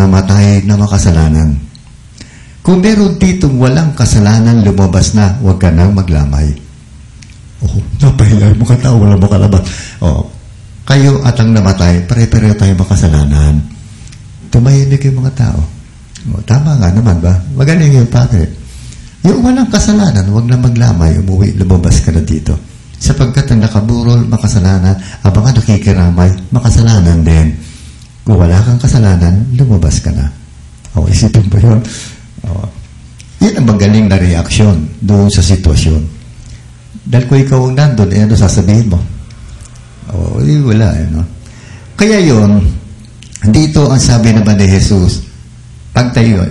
namatay na makasalanan. Kung meron ditong walang kasalanan lumabas na, huwag ka nang maglamay. Oh, napahiya mo ka tao, wala mo kalabas. Oh, kayo at ang namatay, pare-pareho tayo makasalanan. Tumahimik yung mga tao. Oh, tama nga naman ba? Magaling yung bakit? Yung walang kasalanan, huwag na maglamay, umuwi, lumabas ka na dito. Sapagkat ang nakaburol, makasalanan, abang nakikiramay, makasalanan din. Kung wala kang kasalanan, lumabas ka na. O, isipin ba yun? O, yun ang magaling na reaksyon doon sa sitwasyon. Dahil kung ikaw ang nandun, ano sasabihin mo? O, wala, ano. Kaya yun, dito ang sabi naman ni Jesus, pag tayo,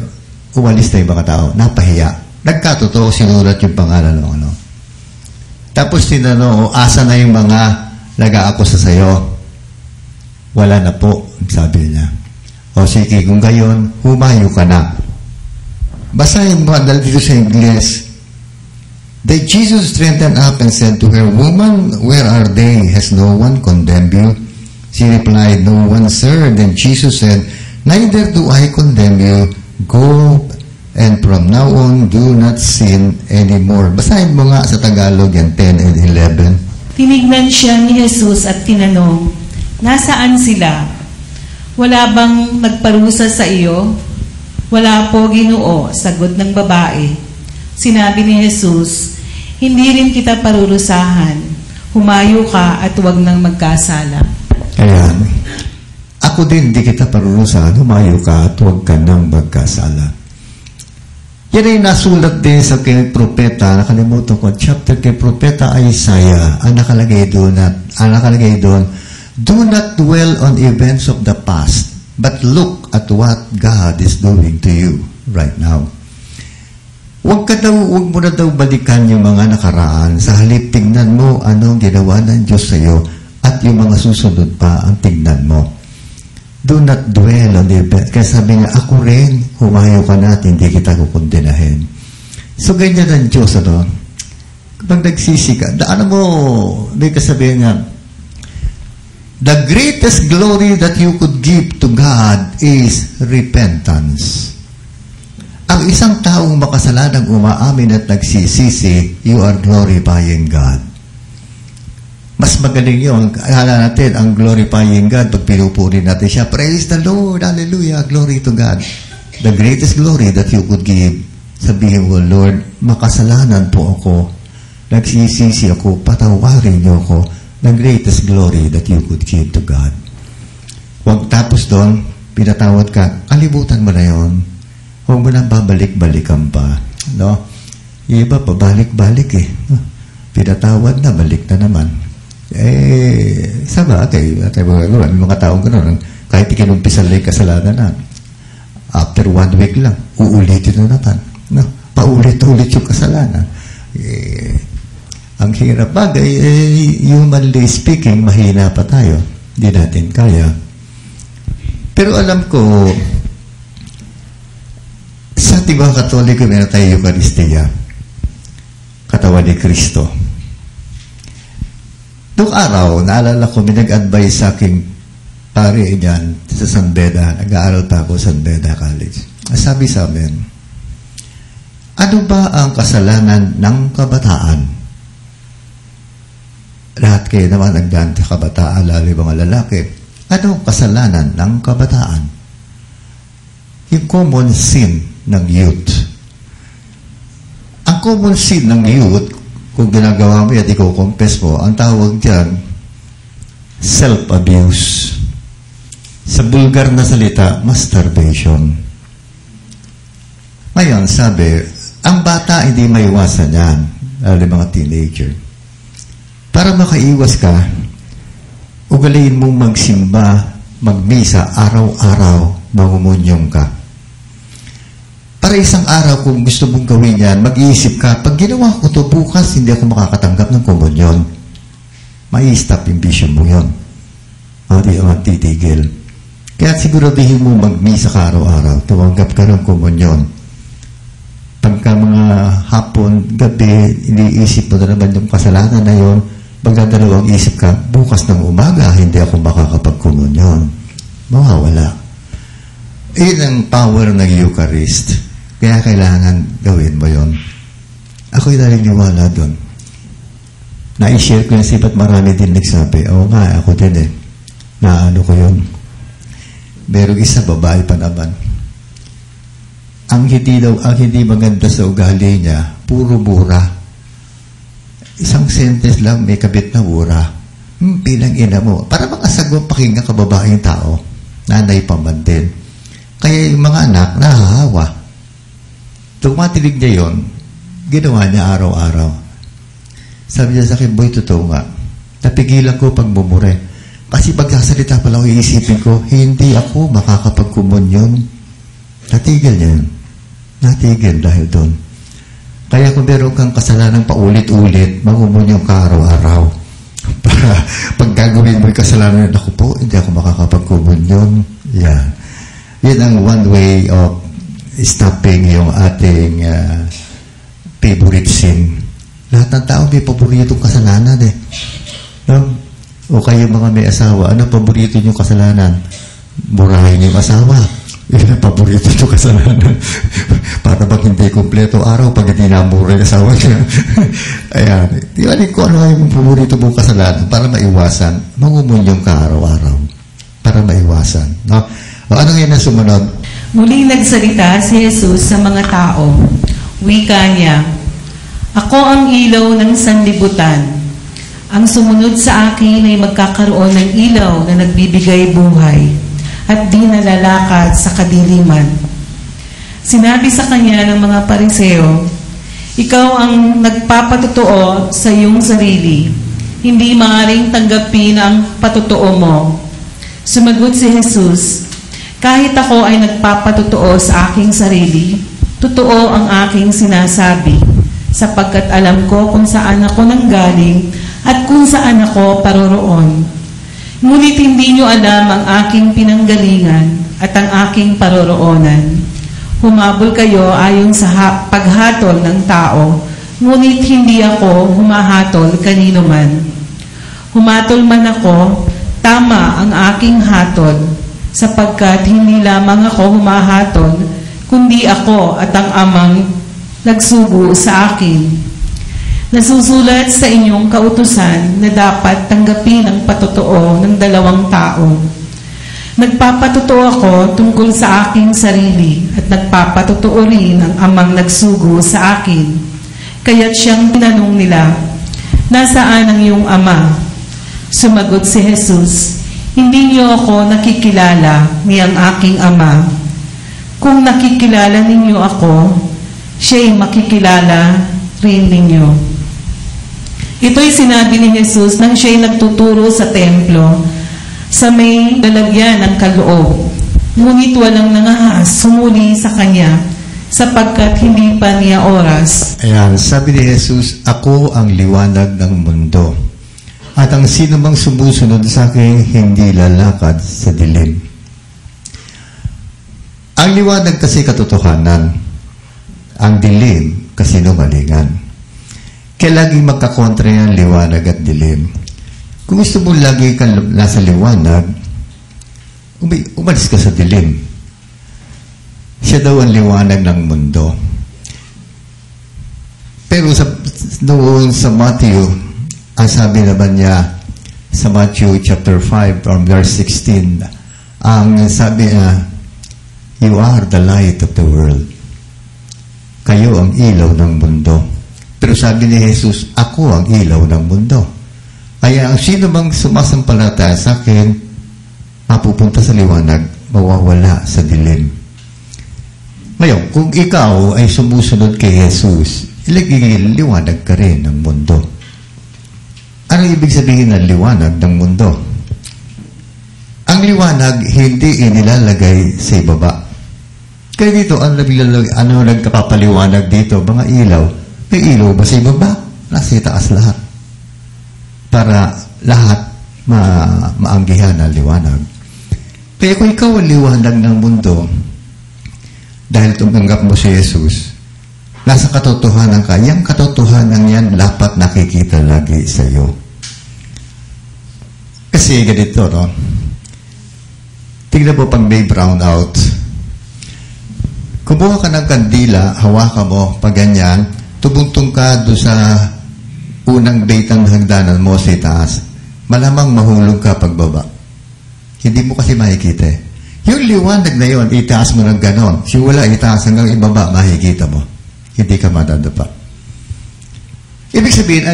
umalis tayo mga tao, napahiya. Nagkatotoo, sinulat yung pangalan ng ano. Tapos tinanong, asa na yung mga nag-aakusa sa'yo? Wala na po, sabi niya. O sige, kung gayon, humayo ka na. Basahin mo dahil dito sa Ingles. Then Jesus straightened up and said to her, Woman, where are they? Has no one condemned you? She replied, No one, sir. Then Jesus said, Neither do I condemn you. Go, and from now on, do not sin anymore. Basahin mo nga sa Tagalog yan, 10 and 11. Tinignan siya ni Jesus at tinanong, Nasaan sila? Wala bang nagparusa sa iyo? Wala po, Ginoo, sagot ng babae. Sinabi ni Jesus, Hindi rin kita parurusahan. Humayo ka at huwag nang magkasala. Ayan. Ako din, di kita parurusahan. Humayo ka at huwag ka nang magkasala. Yan ay nasulat din sa kay propeta, nakalimutan ko, chapter kay propeta Isaiah, ang nakalagay doon, do not dwell on events of the past, but look at what God is doing to you right now. Huwag mo na daw balikan yung mga nakaraan, sa halip tingnan mo anong ginawa ng Diyos sa iyo at yung mga susunod pa ang tingnan mo. Do not dwell on the event. Kaya sabi niya, ako rin, humayo ka na at hindi kita kukundinahin. So, ganyan ang Diyos, ano? Kapag nagsisi ka, mo, may kasabihin nga, the greatest glory that you could give to God is repentance. Ang isang taong makasalanang umaamin at nagsisisi, you are glorifying God. Mas magaling yun. Akala natin, ang glorifying God, pag pinupuri natin siya, praise the Lord, hallelujah, glory to God. The greatest glory that you could give, sabihin mo, Lord, makasalanan po ako, nagsisisi ako, patawarin niyo ako, the greatest glory that you could give to God. Huwag tapos doon, pinatawad ka, kalibutan mo na yun. Huwag mo nang babalik-balikan pa. No? Yung iba, pabalik-balik eh. Pinatawad na, balik na naman. Sama, okay. May mga taong gano'n. Kahit ikinumpisan lang kasalanan na. After 1 week lang, uulitin na naman. No? Paulit-ulit yung kasalanan. Ang hirap bagay, humanly speaking, mahina pa tayo. Hindi natin kaya. Pero alam ko, sa ating mga Katoliko, meron tayo Eucharistia. Katawan ni Kristo. Noong araw, naalala ko, may nag-advise sa aking pare niyan sa San Beda. Nag-aaral pa ako sa San Beda College. Sabi sa amin, ano ba ang kasalanan ng kabataan? Lahat kayo naman nagdaan sa kabataan, lalo yung mga lalaki. Ano ang kasalanan ng kabataan? Yung common sin ng youth. Ang common sin ng youth, kung ginagawa mo yan, i-confess mo, ang tawag dyan, self-abuse. Sa bulgar na salita, masturbation. Ngayon, sabi, ang bata hindi maiwasan yan, lalo yung mga teenager. Para makaiwas ka, ugaliin mong magsimba, magmisa, araw-araw, mangumunyong ka. Para isang araw, kung gusto mong gawin yan, mag-iisip ka, pag ginawa ko to bukas, hindi ako makakatanggap ng komunyon. Mai-stop yung vision mo yun. Hindi ako titigil. Kaya siguraduhin mo magmisa ka araw-araw, tumanggap ka ng komunyon. Pagka mga hapon, gabi, iniisip mo na naman yung kasalanan na yun, pagdadalawang isip ka, bukas ng umaga, hindi ako makakapag-komunyon. Mawawala. Yun ang power ng Eucharist. Kaya kailangan gawin mo yon. Ako'y naniniwala doon. Na-share ko yung sipat marami din nagsabi, oo nga, ako din naano ko yun. Merong isa, babae pa naman. Ang hindi maganda sa ugali niya, puro bura. Isang sentence lang, may kabit na bura. Bilang ina mo. Para makasagwa pakinggan ka babaeng tao. Nanay pa man din. Kaya yung mga anak, nahahawa. Tumatilig niya yun, ginawa niya araw-araw. Sabi niya sa akin, boy, totoo nga. Napigilan ko pag bumure. Kasi pagsasalita pa lang iisipin ko, hindi ako makakapagkumunyon. Natigil niya yun. Natigil dahil doon. Kaya kung meron kang kasalanan paulit-ulit, magumunyon ka araw-araw. Para pag gagawin mo yung kasalanan, ako po, hindi ako makakapagkumunyon. Yan. Yan ang one way of stopping yung ating favorite sin. Lahat ng tao may paboritong kasalanan No? O kayo mga may asawa, ano paborito nyo kasalanan? Burahin yung asawa. Yun ang paborito nyo kasalanan. Para bang hindi kompleto araw pag hindi namura yung asawa niya. Ayan. Di ba ko ano yung paborito mong kasalanan para maiwasan. Mangumunyong ka araw-araw. Para maiwasan. No? O ano yan ang sumunod? Muling nagsalita si Jesus sa mga tao. Wika niya, "Ako ang ilaw ng sanlibutan. Ang sumunod sa akin ay magkakaroon ng ilaw na nagbibigay buhay at di nalalakad sa kadiliman." Sinabi sa kanya ng mga Pariseo, "Ikaw ang nagpapatotoo sa iyong sarili. Hindi maaaring tanggapin ang patotoo mo." Sumagot si Jesus, "Kahit ako ay nagpapatotoo sa aking sarili, totoo ang aking sinasabi, sapagkat alam ko kung saan ako nanggaling at kung saan ako paroroon. Ngunit hindi niyo alam ang aking pinanggalingan at ang aking paroroonan. Humabol kayo ayon sa paghatol ng tao, ngunit hindi ako humahatol kanino man. Humatol man ako, tama ang aking hatol, sapagkat hindi lamang ako humahatol, kundi ako at ang Amang nagsugo sa akin. Nasusulat sa inyong kautusan na dapat tanggapin ang patotoo ng dalawang tao. Nagpapatotoo ako tungkol sa aking sarili at nagpapatotoo rin ang Amang nagsugo sa akin. Kaya't siyang tinanong nila, "Nasaan ang iyong Ama?" Sumagot si Jesus, "Hindi niyo ako nakikilala ni ang aking Ama. Kung nakikilala ninyo ako, siya'y makikilala rin ninyo." Ito'y sinabi ni Jesus nang siya'y nagtuturo sa templo sa may lalagyan ng kaloob. Ngunit walang nangahas sumuli sa kanya sapagkat hindi pa niya oras. Ayan, sabi ni Jesus, "Ako ang liwanag ng mundo. At ang sino mang sumusunod sa akin, hindi lalakad sa dilim." Ang liwanag kasi katotohanan. Ang dilim, kasinungalingan. Kaya laging magkakontra yan, liwanag at dilim. Kung gusto mo lagi kang nasa liwanag, umalis ka sa dilim. Siya daw ang liwanag ng mundo. Pero noon sa Matthew, ang sabi naman niya sa Matthew chapter 5 from verse 16, ang sabi niya, "You are the light of the world." Kayo ang ilaw ng mundo. Pero sabi ni Jesus, "Ako ang ilaw ng mundo." Kaya ang sino mang sumasampalataya sa akin, mapupunta sa liwanag, mawawala sa dilim. Ngayon, kung ikaw ay sumusunod kay Jesus, liwanag ka rin ng mundo. Ano ibig sabihin ng liwanag ng mundo? Ang liwanag hindi inilalagay sa ibaba. Kaya dito, ano nagkapapaliwanag dito? Mga ilaw. May ilaw ba sa ibaba? Nasa itaas lahat. Para lahat maanggihan ang liwanag. Kaya kung ikaw ang liwanag ng mundo, dahil tumanggap mo si Jesus, nasa katotohanan ka, yung katotohanan yan dapat nakikita lagi sa iyo. Kasi ganito, no? Tingnan mo pag may brownout, Kumuha ka ng kandila, hawakan mo, pag ganyan, tumuntong ka doon sa unang bait ng hagdanan mo sa itaas. Malamang mahulog ka pagbaba. Hindi mo kasi makikita eh. Yung liwanag na yon, itaas mo ng ganon. Simula, itaas hanggang ibaba, makikita mo. Hindi ka madadapa. Ibig sabihin,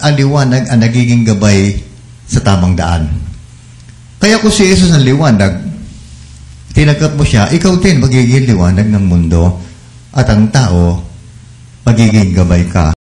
ang liwanag ang nagiging gabay sa tamang daan. Kaya kung si Jesus ang liwanag, tinagap mo siya, ikaw din magiging liwanag ng mundo at ang tao magiging gabay ka